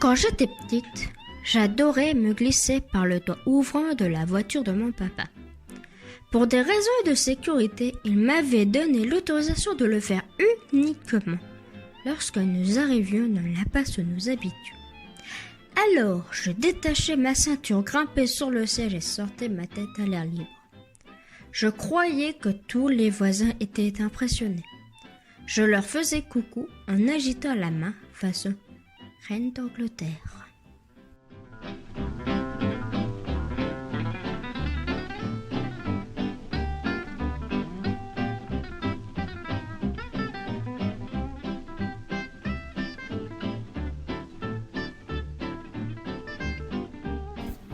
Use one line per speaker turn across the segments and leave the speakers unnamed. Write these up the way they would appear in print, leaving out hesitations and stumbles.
Quand j'étais petite, j'adorais me glisser par le toit ouvrant de la voiture de mon papa. Pour des raisons de sécurité, il m'avait donné l'autorisation de le faire uniquement lorsque nous arrivions dans l'impasse où nous habitions. Alors, je détachais ma ceinture, grimpais sur le siège et sortais ma tête à l'air libre. Je croyais que tous les voisins étaient impressionnés. Je leur faisais coucou en agitant la main façon reine d'Angleterre.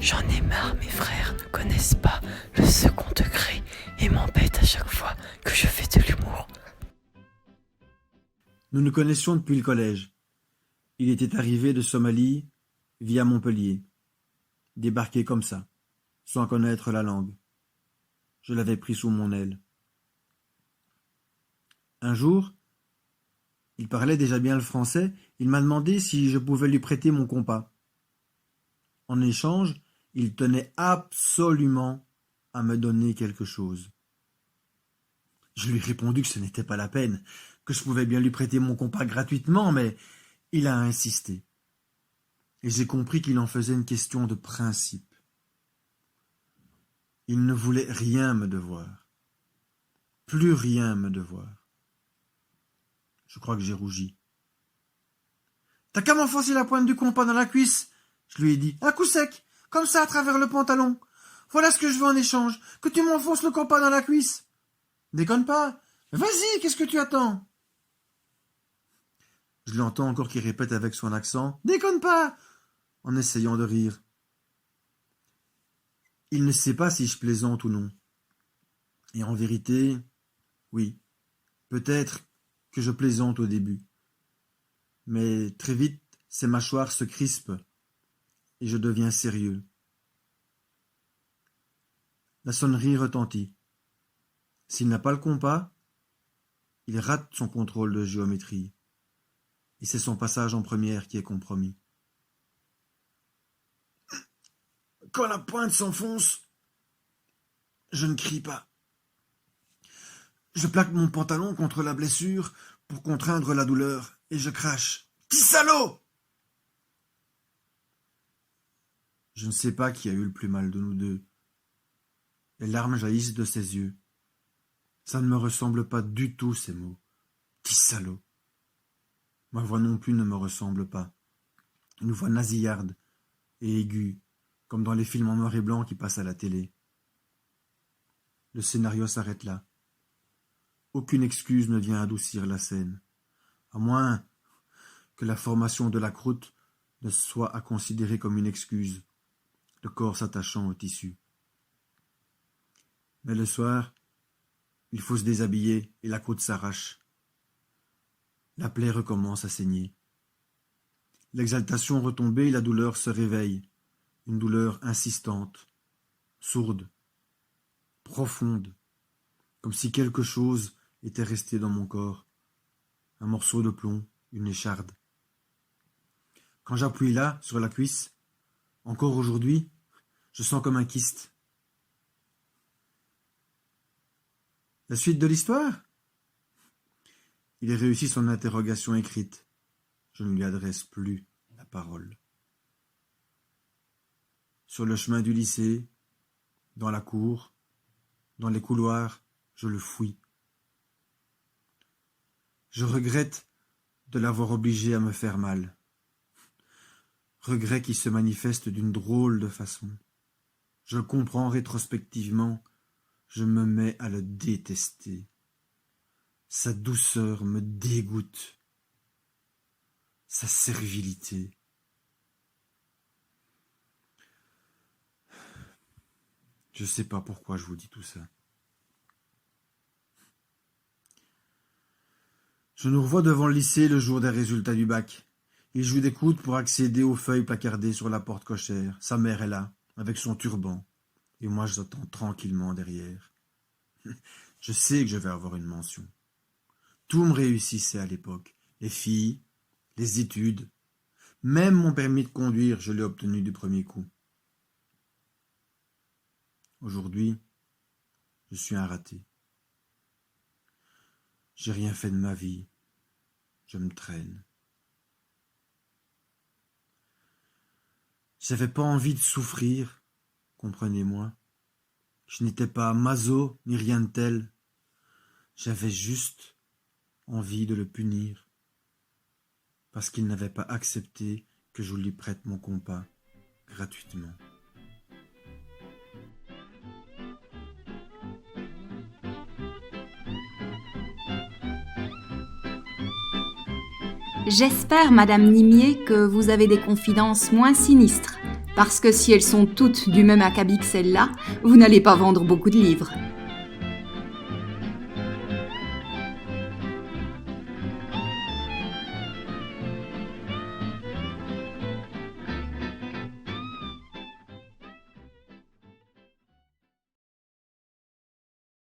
J'en ai marre, mes frères ne connaissent pas le second degré et m'embêtent à chaque fois que je fais de l'humour.
Nous nous connaissions depuis le collège. Il était arrivé de Somalie via Montpellier, débarqué comme ça, sans connaître la langue. Je l'avais pris sous mon aile. Un jour, il parlait déjà bien le français, il m'a demandé si je pouvais lui prêter mon compas. En échange, il tenait absolument à me donner quelque chose. Je lui ai répondu que ce n'était pas la peine, que je pouvais bien lui prêter mon compas gratuitement, mais il a insisté. Et j'ai compris qu'il en faisait une question de principe. Il ne voulait rien me devoir. Plus rien me devoir. Je crois que j'ai rougi. « T'as qu'à m'enfoncer la pointe du compas dans la cuisse !» Je lui ai dit, « un coup sec, comme ça à travers le pantalon. Voilà ce que je veux en échange, que tu m'enfonces le compas dans la cuisse. » Déconne pas. Vas-y, qu'est-ce que tu attends? Je l'entends encore qui répète avec son accent, « Déconne pas !» en essayant de rire. Il ne sait pas si je plaisante ou non. Et en vérité, oui, peut-être que je plaisante au début. Mais très vite, ses mâchoires se crispent et je deviens sérieux. La sonnerie retentit. S'il n'a pas le compas, il rate son contrôle de géométrie. Et c'est son passage en première qui est compromis. Quand la pointe s'enfonce, je ne crie pas. Je plaque mon pantalon contre la blessure pour contraindre la douleur et je crache. « Petit salaud !» Je ne sais pas qui a eu le plus mal de nous deux. Les larmes jaillissent de ses yeux. Ça ne me ressemble pas du tout, ces mots. « Petit salaud !» Ma voix non plus ne me ressemble pas. Une voix nasillarde et aiguë, comme dans les films en noir et blanc qui passent à la télé. Le scénario s'arrête là. Aucune excuse ne vient adoucir la scène, à moins que la formation de la croûte ne soit à considérer comme une excuse, le corps s'attachant au tissu. Mais le soir, il faut se déshabiller et la croûte s'arrache. La plaie recommence à saigner. L'exaltation retombée, la douleur se réveille, une douleur insistante, sourde, profonde, comme si quelque chose était resté dans mon corps, un morceau de plomb, une écharde. Quand j'appuie là, sur la cuisse, encore aujourd'hui, je sens comme un kyste. La suite de l'histoire? Il a réussi son interrogation écrite. Je ne lui adresse plus la parole. Sur le chemin du lycée, dans la cour, dans les couloirs, je le fouille. Je regrette de l'avoir obligé à me faire mal. Regret qui se manifeste d'une drôle de façon. Je le comprends rétrospectivement, je me mets à le détester. Sa douceur me dégoûte. Sa servilité. Je sais pas pourquoi je vous dis tout ça. Je nous revois devant le lycée le jour des résultats du bac. Il joue des coudes pour accéder aux feuilles placardées sur la porte cochère. Sa mère est là, avec son turban. Et moi, j'attends tranquillement derrière. Je sais que je vais avoir une mention. Tout me réussissait à l'époque. Les filles, les études. Même mon permis de conduire, je l'ai obtenu du premier coup. Aujourd'hui, je suis un raté. J'ai rien fait de ma vie. Je me traîne. J'avais pas envie de souffrir, comprenez-moi. Je n'étais pas maso ni rien de tel. J'avais juste envie de le punir, parce qu'il n'avait pas accepté que je lui prête mon compas gratuitement.
J'espère, Madame Nimier, que vous avez des confidences moins sinistres, parce que si elles sont toutes du même acabit que celle-là, vous n'allez pas vendre beaucoup de livres.